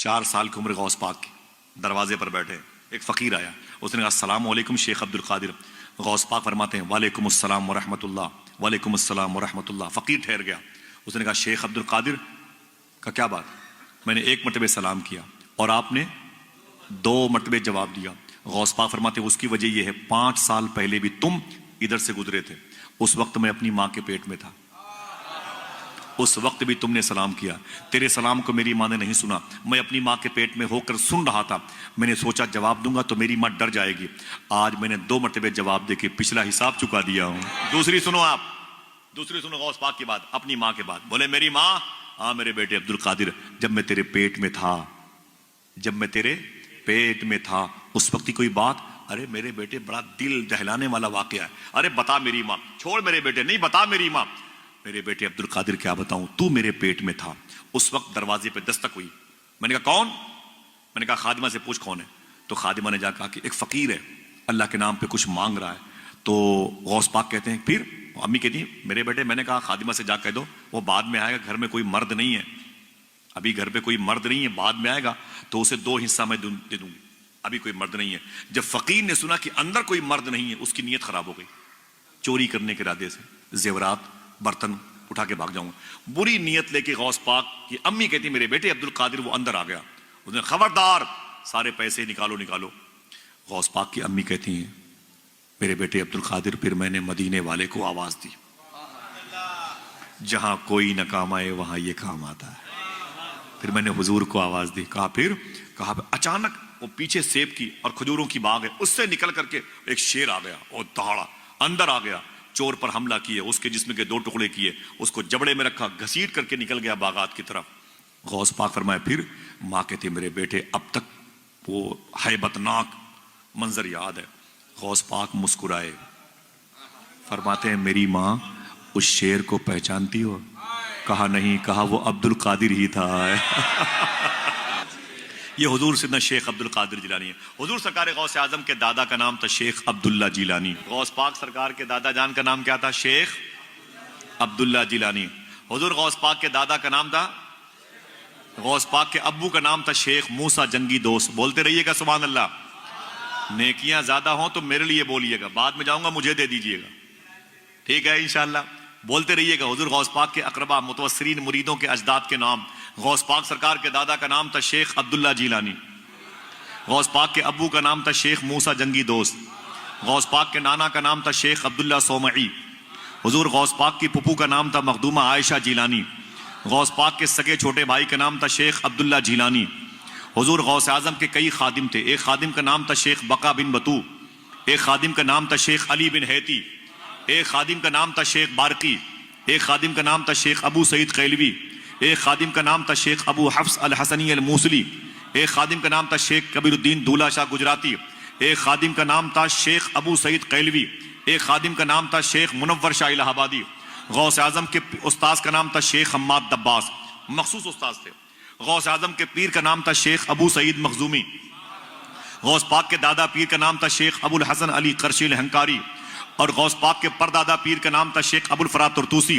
4 سال کی عمر غوث پاک کی، دروازے پر بیٹھے، ایک فقیر آیا، اس نے کہا السلام علیکم شیخ عبد القادر۔ غوث پاک فرماتے ہیں وعلیکم السلام ورحمۃ اللہ، وعلیکم السلام ورحمۃ اللہ۔ فقیر ٹھہر گیا، اس نے کہا شیخ عبد القادر کا کیا بات؟ میں نے 1 مرتبہ سلام کیا اور آپ نے 2 مرتبہ جواب دیا۔ غوث پاک فرماتے ہیں اس کی وجہ یہ ہے 5 سال پہلے بھی تم ادھر سے گزرے تھے، اس وقت میں اپنی ماں کے پیٹ میں تھا، اس وقت بھی تم نے سلام کیا، تیرے سلام کو میری ماں نے نہیں سنا، میں اپنی ماں کے پیٹ میں ہو کر سن رہا تھا، میں نے سوچا جواب دوں گا تو میری ماں ڈر جائے گی، آج میں نے 2 مرتبہ جواب دے کے پچھلا حساب چکا دیا ہوں۔ دوسری سنو آپ، دوسری سنو غوث پاک کی بات، اپنی ماں کے بات۔ بولے میری ماں، ہاں میرے بیٹے عبد القادر، جب میں تیرے پیٹ میں تھا، جب میں تیرے پیٹ میں تھا اس وقت کی کوئی بات؟ ارے میرے بیٹے بڑا دل دہلانے والا واقعہ ہے، ارے بتا میری ماں، چھوڑ میرے بیٹے، نہیں بتا میری ماں۔ میرے بیٹے عبد القادر کیا بتاؤں، تو میرے پیٹ میں تھا، اس وقت دروازے پہ دستک ہوئی، میں نے کہا کون؟ میں نے کہا خادمہ سے پوچھ کون ہے، تو خادمہ نے جا کہا کہ ایک فقیر ہے، اللہ کے نام پہ کچھ مانگ رہا ہے۔ تو غوث پاک کہتے ہیں پھر امی کہتی ہیں میرے بیٹے، میں نے کہا خادمہ سے جا کہہ دو وہ بعد میں آئے گا، گھر میں کوئی مرد نہیں ہے، ابھی گھر پہ کوئی مرد نہیں ہے، بعد میں آئے گا تو اسے 2 حصہ میں دے دوں گی، ابھی کوئی مرد نہیں ہے۔ جب فقیر نے سنا کہ اندر کوئی مرد نہیں ہے، اس کی نیت خراب ہو گئی، چوری کرنے کے ارادے سے زیورات برتن اٹھا کے بھاگ جاؤں گا، بری نیت لے کے غوث پاک کی امی کہتی میرے بیٹے عبد القادر، وہ اندر آ گیا، اس نے خبردار سارے پیسے نکالو نکالو۔ غوث پاک کی امی کہتی ہیں میرے بیٹے عبد القادر، پھر میں نے مدینے والے کو آواز دی، جہاں کوئی نہ کام آئے وہاں یہ کام آتا ہے۔ پھر میں نے حضور کو آواز دی، کہا پھر؟ کہا اچانک وہ پیچھے سیب کی اور کھجوروں کی باغ ہے، اس سے نکل کر کے ایک شیر آ گیا اور دہاڑا اندر آ گیا، چور پر حملہ کیے، اس کے جسم کے 2 ٹکڑے کیے، اس کو جبڑے میں رکھا، گھسیٹ کر کے نکل گیا باغات کی طرف۔ غوث پاک فرمائے پھر؟ ماں کہتی میرے بیٹے اب تک وہ ہیبت ناک منظر یاد ہے۔ غوث پاک مسکرائے، فرماتے ہیں میری ماں اس شیر کو پہچانتی ہو؟ کہا نہیں، کہا وہ عبد القادر ہی تھا۔ یہ حضور سیدنا شیخ عبد القادر جیلانی ہے۔ حضور سرکار غوث اعظم کے دادا کا نام تھا شیخ عبداللہ جیلانی، غوث پاک سرکار کے دادا جان کا نام کیا تھا؟ شیخ عبداللہ جیلانی۔ حضور غوث پاک کے دادا کا نام تھا، غوث پاک کے ابو کا نام تھا شیخ موسیٰ جنگی دوست۔ بولتے رہیے گا سبحان اللہ۔ نیکیاں زیادہ ہوں تو میرے لیے بولیے گا، بعد میں جاؤں گا مجھے دے دیجیے گا، ٹھیک ہے انشاءاللہ؟ بولتے رہیے گا۔ حضور غوث پاک کے اقربا متوسرین مریدوں کے اجداد کے نام، غوث پاک سرکار کے دادا کا نام تھا شیخ عبداللہ جیلانی، غوث پاک کے ابو کا نام تھا شیخ موسیٰ جنگی دوست، غوث پاک کے نانا کا نام تھا شیخ عبداللہ صومعی، حضور غوث پاک کی پھپھو کا نام تھا مخدومہ عائشہ جیلانی، غوث پاک کے سگے چھوٹے بھائی کا نام تھا شیخ عبداللہ جیلانی۔ حضور غوث اعظم کے کئی خادم تھے، ایک خادم کا نام تھا شیخ بقا بن بطو، ایک خادم کا نام تھا شیخ علی بن حیتی، ایک خادم کا نام تھا شیخ بارقی، ایک خادم کا نام تھا شیخ ابو سعید قیلوی، ایک خادم کا نام تھا شیخ ابو حفص الحسنی الموصلی، ایک خادم کا نام تھا شیخ کبیر الدین دولہ شاہ گجراتی، ایک خادم کا نام تھا شیخ ابو سعید قیلوی، ایک خادم کا نام تھا شیخ منور شاہ الہ آبادی۔ غوث اعظم کے استاذ کا نام تھا شیخ حماد دباس، مخصوص استاذ تھے۔ غوث اعظم کے پیر کا نام تھا شیخ ابو سعید مخزومی، غوث پاک کے دادا پیر کا نام تھا شیخ ابو الحسن علی قرشی الہنکاری، اور غوث پاک کے پردادا پیر کا نام تھا شیخ ابو الفرات ترتوسی،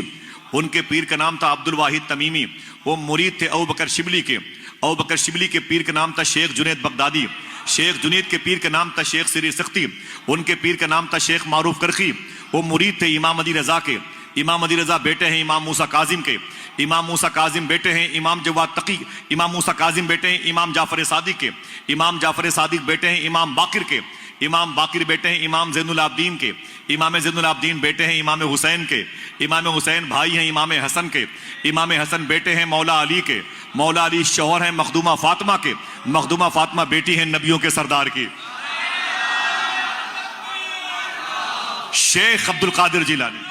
ان کے پیر کا نام تھا عبد الواحد تمیمی، وہ مرید تھے ابو بکر شبلی کے، ابو بکر شبلی کے پیر کا نام تھا شیخ جنید بغدادی، شیخ جنید کے پیر کا نام تھا شیخ سری سختی، ان کے پیر کا نام تھا شیخ معروف کرخی، وہ مرید تھے امام علی رضا کے، امام علی رضا بیٹے ہیں امام موسیٰ کاظم کے، امام موسیٰ کاظم بیٹے ہیں امام جواد تقی، امام موسیٰ کاظم بیٹے ہیں امام جعفر صادق کے، امام جعفر صادق بیٹے ہیں امام باقر کے، امام باقر بیٹے ہیں امام زین العابدین کے، امام زین العابدین بیٹے ہیں امام حسین کے، امام حسین بھائی ہیں امام حسن کے، امام حسن بیٹے ہیں مولا علی کے، مولا علی شوہر ہیں مخدومہ فاطمہ کے، مخدومہ فاطمہ بیٹی ہیں نبیوں کے سردار کی۔ شیخ عبد القادر جیلانی۔